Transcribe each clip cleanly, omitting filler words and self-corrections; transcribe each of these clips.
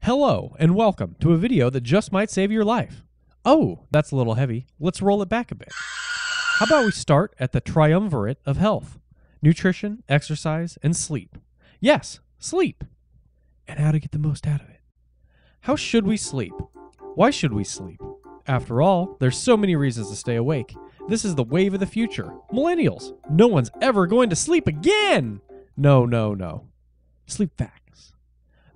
Hello, and welcome to a video that just might save your life. Oh, that's a little heavy. Let's roll it back a bit. How about we start at the triumvirate of health? Nutrition, exercise, and sleep. Yes, sleep. And how to get the most out of it. How should we sleep? Why should we sleep? After all, there's so many reasons to stay awake. This is the wave of the future. Millennials. No one's ever going to sleep again. No. Sleep facts.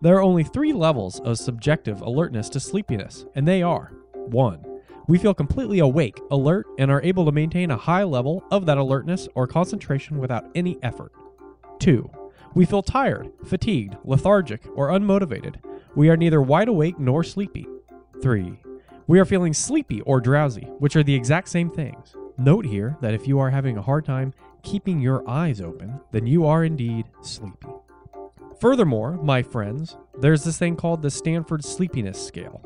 There are only 3 levels of subjective alertness to sleepiness, and they are: 1. We feel completely awake, alert, and are able to maintain a high level of that alertness or concentration without any effort. 2. We feel tired, fatigued, lethargic, or unmotivated. We are neither wide awake nor sleepy. 3. We are feeling sleepy or drowsy, which are the exact same things. Note here that if you are having a hard time keeping your eyes open, then you are indeed sleepy. Furthermore, my friends, there's this thing called the Stanford Sleepiness Scale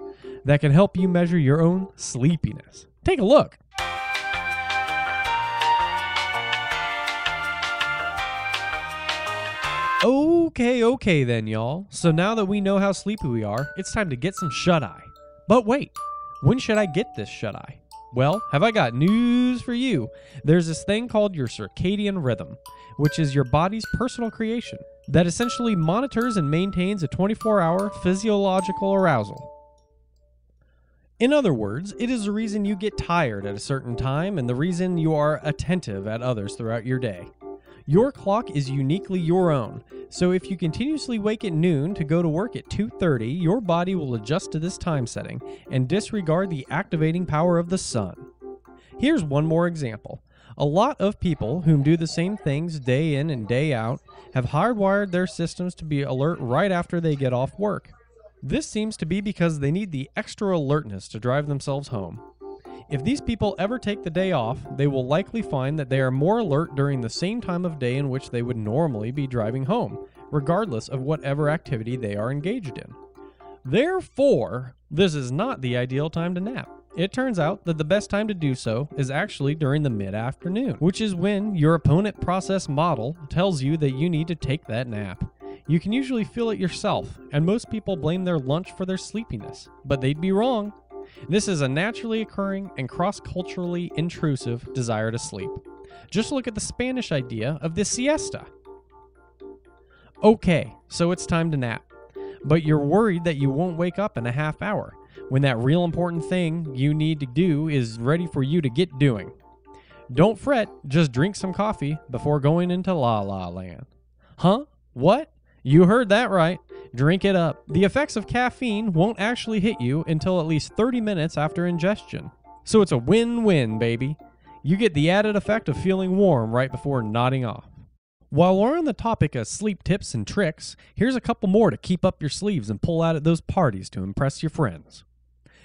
that can help you measure your own sleepiness. Take a look. Okay then, y'all. So now that we know how sleepy we are, it's time to get some shut-eye. But wait, when should I get this shut-eye? Well, have I got news for you. There's this thing called your circadian rhythm, which is your body's personal creation that essentially monitors and maintains a 24-hour physiological arousal. In other words, it is the reason you get tired at a certain time and the reason you are attentive at others throughout your day. Your clock is uniquely your own, so if you continuously wake at noon to go to work at 2:30, your body will adjust to this time setting and disregard the activating power of the sun. Here's one more example. A lot of people who do the same things day in and day out have hardwired their systems to be alert right after they get off work. This seems to be because they need the extra alertness to drive themselves home. If these people ever take the day off, they will likely find that they are more alert during the same time of day in which they would normally be driving home, regardless of whatever activity they are engaged in. Therefore, this is not the ideal time to nap. It turns out that the best time to do so is actually during the mid-afternoon, which is when your opponent process model tells you that you need to take that nap. You can usually feel it yourself, and most people blame their lunch for their sleepiness, but they'd be wrong. This is a naturally occurring and cross-culturally intrusive desire to sleep. Just look at the Spanish idea of the siesta. Okay, so it's time to nap, but you're worried that you won't wake up in a half hour, when that real important thing you need to do is ready for you to get doing. Don't fret, just drink some coffee before going into La La Land. Huh? What? You heard that right. Drink it up. The effects of caffeine won't actually hit you until at least 30 minutes after ingestion. So it's a win-win, baby. You get the added effect of feeling warm right before nodding off. While we're on the topic of sleep tips and tricks, here's a couple more to keep up your sleeves and pull out at those parties to impress your friends.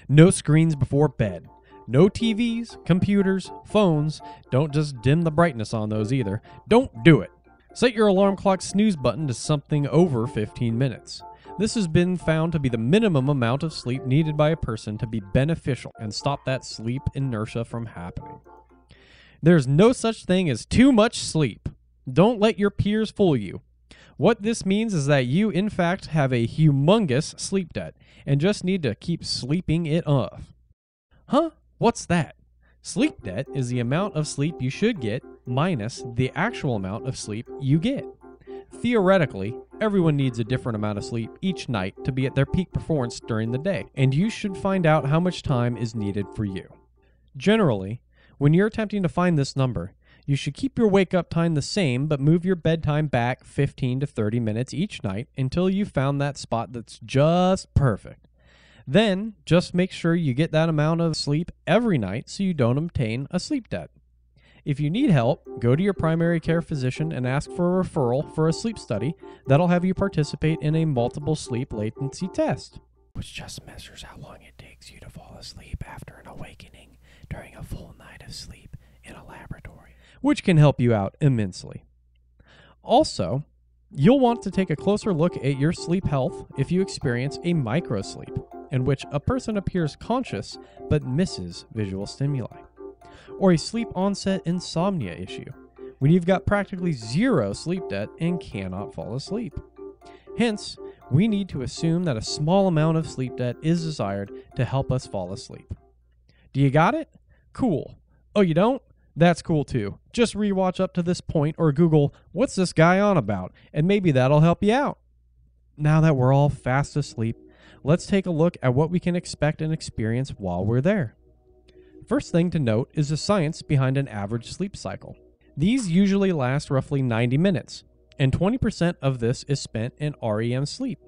No screens before bed. No TVs, computers, phones. Don't just dim the brightness on those either. Don't do it. Set your alarm clock snooze button to something over 15 minutes. This has been found to be the minimum amount of sleep needed by a person to be beneficial and stop that sleep inertia from happening. There's no such thing as too much sleep. Don't let your peers fool you. What this means is that you, in fact, have a humongous sleep debt and just need to keep sleeping it off. Huh? What's that? Sleep debt is the amount of sleep you should get minus the actual amount of sleep you get. Theoretically, everyone needs a different amount of sleep each night to be at their peak performance during the day, and you should find out how much time is needed for you. Generally, when you're attempting to find this number, you should keep your wake-up time the same, but move your bedtime back 15 to 30 minutes each night until you've found that spot that's just perfect. Then, just make sure you get that amount of sleep every night so you don't obtain a sleep debt. If you need help, go to your primary care physician and ask for a referral for a sleep study that'll have you participate in a multiple sleep latency test, which just measures how long it takes you to fall asleep after an awakening during a full night of sleep in a laboratory, which can help you out immensely. Also, you'll want to take a closer look at your sleep health if you experience a microsleep, in which a person appears conscious but misses visual stimuli, or a sleep onset insomnia issue, when you've got practically zero sleep debt and cannot fall asleep. Hence, we need to assume that a small amount of sleep debt is desired to help us fall asleep. Do you got it? Cool. Oh, you don't? That's cool too. Just rewatch up to this point or Google, "What's this guy on about?" and maybe that'll help you out. Now that we're all fast asleep, let's take a look at what we can expect and experience while we're there. First thing to note is the science behind an average sleep cycle. These usually last roughly 90 minutes, and 20% of this is spent in REM sleep.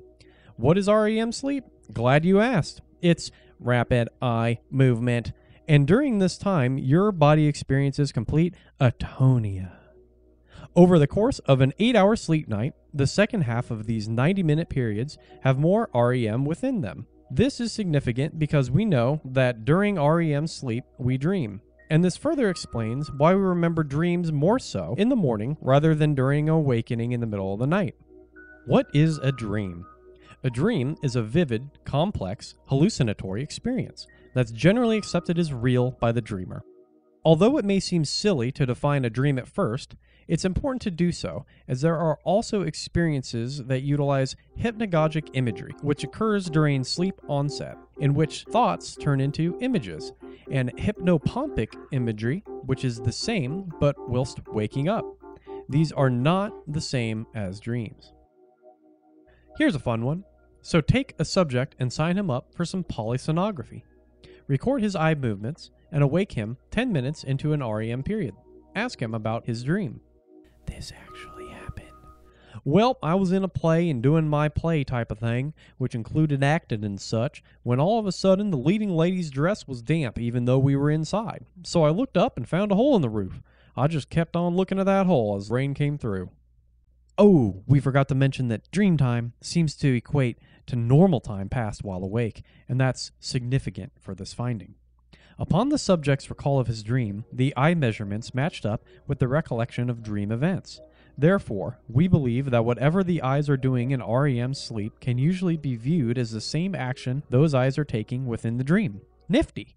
What is REM sleep? Glad you asked. It's rapid eye movement. And during this time, your body experiences complete atonia. Over the course of an 8-hour sleep night, the second half of these 90-minute periods have more REM within them. This is significant because we know that during REM sleep, we dream. And this further explains why we remember dreams more so in the morning rather than during awakening in the middle of the night. What is a dream? A dream is a vivid, complex, hallucinatory experience that's generally accepted as real by the dreamer. Although it may seem silly to define a dream at first, it's important to do so, as there are also experiences that utilize hypnagogic imagery, which occurs during sleep onset, in which thoughts turn into images, and hypnopompic imagery, which is the same but whilst waking up. These are not the same as dreams. Here's a fun one. So take a subject and sign him up for some polysomnography. Record his eye movements and awake him 10 minutes into an REM period. Ask him about his dream. This actually happened. Well, I was in a play and doing my play type of thing, which included acting and such, when all of a sudden the leading lady's dress was damp even though we were inside. So I looked up and found a hole in the roof. I just kept on looking at that hole as rain came through. Oh, we forgot to mention that dream time seems to equate to normal time passed while awake, and that's significant for this finding. Upon the subject's recall of his dream, the eye measurements matched up with the recollection of dream events. Therefore, we believe that whatever the eyes are doing in REM sleep can usually be viewed as the same action those eyes are taking within the dream. Nifty!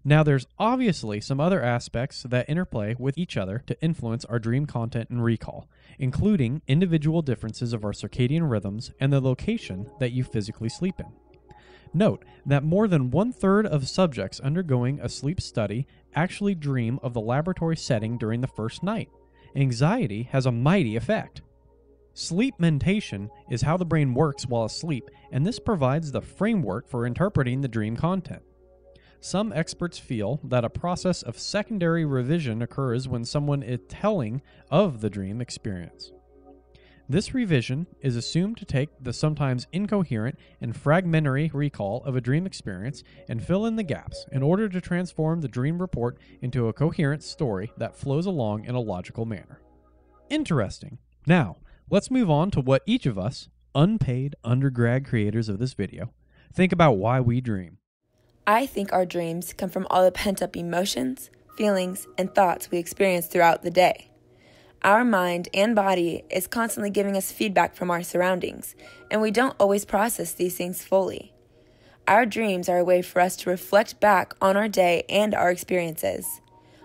Now, there's obviously some other aspects that interplay with each other to influence our dream content and recall, including individual differences of our circadian rhythms and the location that you physically sleep in. Note that more than 1/3 of subjects undergoing a sleep study actually dream of the laboratory setting during the first night. Anxiety has a mighty effect. Sleep mentation is how the brain works while asleep, and this provides the framework for interpreting the dream content. Some experts feel that a process of secondary revision occurs when someone is telling of the dream experience. This revision is assumed to take the sometimes incoherent and fragmentary recall of a dream experience and fill in the gaps in order to transform the dream report into a coherent story that flows along in a logical manner. Interesting. Now, let's move on to what each of us, unpaid undergrad creators of this video, think about why we dream. I think our dreams come from all the pent-up emotions, feelings, and thoughts we experience throughout the day. Our mind and body is constantly giving us feedback from our surroundings, and we don't always process these things fully. Our dreams are a way for us to reflect back on our day and our experiences.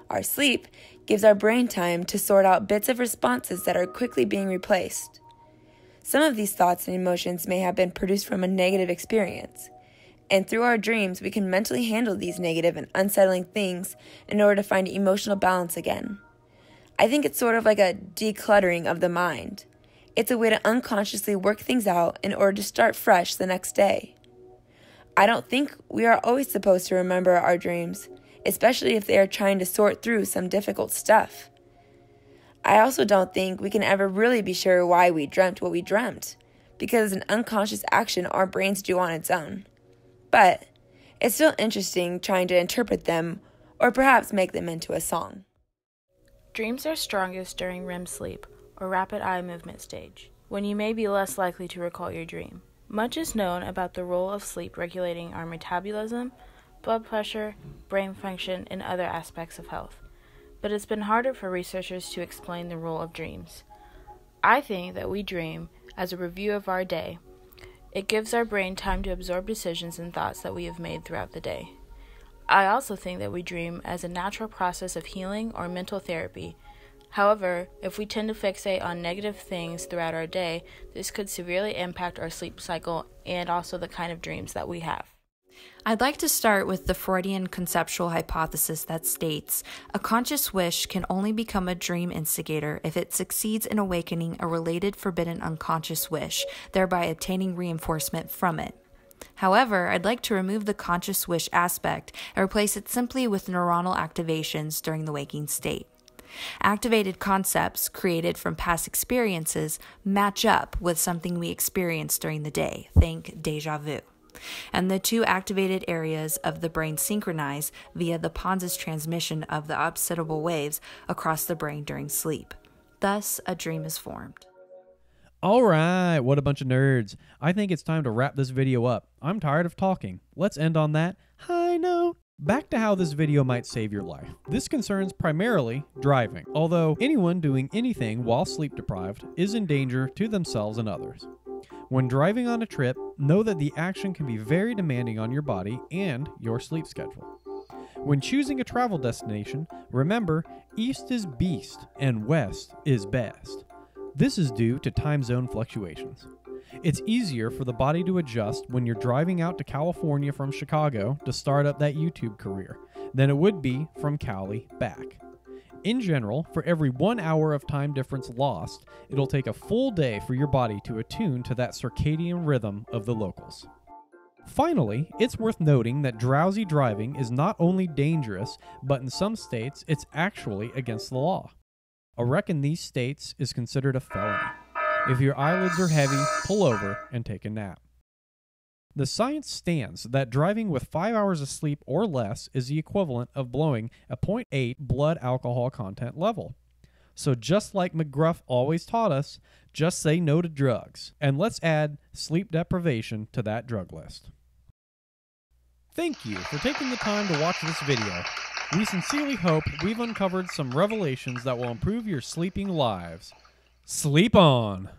Our sleep gives our brain time to sort out bits of responses that are quickly being replaced. Some of these thoughts and emotions may have been produced from a negative experience, and through our dreams, we can mentally handle these negative and unsettling things in order to find emotional balance again. I think it's sort of like a decluttering of the mind. It's a way to unconsciously work things out in order to start fresh the next day. I don't think we are always supposed to remember our dreams, especially if they are trying to sort through some difficult stuff. I also don't think we can ever really be sure why we dreamt what we dreamt, because it's an unconscious action our brains do on its own. But it's still interesting trying to interpret them or perhaps make them into a song. Dreams are strongest during REM sleep, or rapid eye movement stage, when you may be less likely to recall your dream. Much is known about the role of sleep regulating our metabolism, blood pressure, brain function, and other aspects of health, but it's been harder for researchers to explain the role of dreams. I think that we dream as a review of our day. It gives our brain time to absorb decisions and thoughts that we have made throughout the day. I also think that we dream as a natural process of healing or mental therapy, However, if we tend to fixate on negative things throughout our day, this could severely impact our sleep cycle and also the kind of dreams that we have. I'd like to start with the Freudian conceptual hypothesis that states a conscious wish can only become a dream instigator if it succeeds in awakening a related forbidden unconscious wish, thereby obtaining reinforcement from it. However, I'd like to remove the conscious wish aspect and replace it simply with neuronal activations during the waking state. Activated concepts created from past experiences match up with something we experienced during the day. Think déjà vu. And the two activated areas of the brain synchronize via the pons transmission of the excitable waves across the brain during sleep. Thus, a dream is formed. All right, what a bunch of nerds. I think it's time to wrap this video up. I'm tired of talking. Let's end on that high note. Back to how this video might save your life. This concerns primarily driving, although anyone doing anything while sleep deprived is in danger to themselves and others. When driving on a trip, know that the action can be very demanding on your body and your sleep schedule. When choosing a travel destination, remember, east is beast and west is best. This is due to time zone fluctuations. It's easier for the body to adjust when you're driving out to California from Chicago to start up that YouTube career than it would be from Cali back. In general, for every 1 hour of time difference lost, it'll take a full day for your body to attune to that circadian rhythm of the locals. Finally, it's worth noting that drowsy driving is not only dangerous, but in some states, it's actually against the law. A wreck in these states is considered a felony. If your eyelids are heavy, pull over and take a nap. The science stands that driving with 5 hours of sleep or less is the equivalent of blowing a 0.8 blood alcohol content level. So just like McGruff always taught us, just say no to drugs. And let's add sleep deprivation to that drug list. Thank you for taking the time to watch this video. We sincerely hope we've uncovered some revelations that will improve your sleeping lives. Sleep on!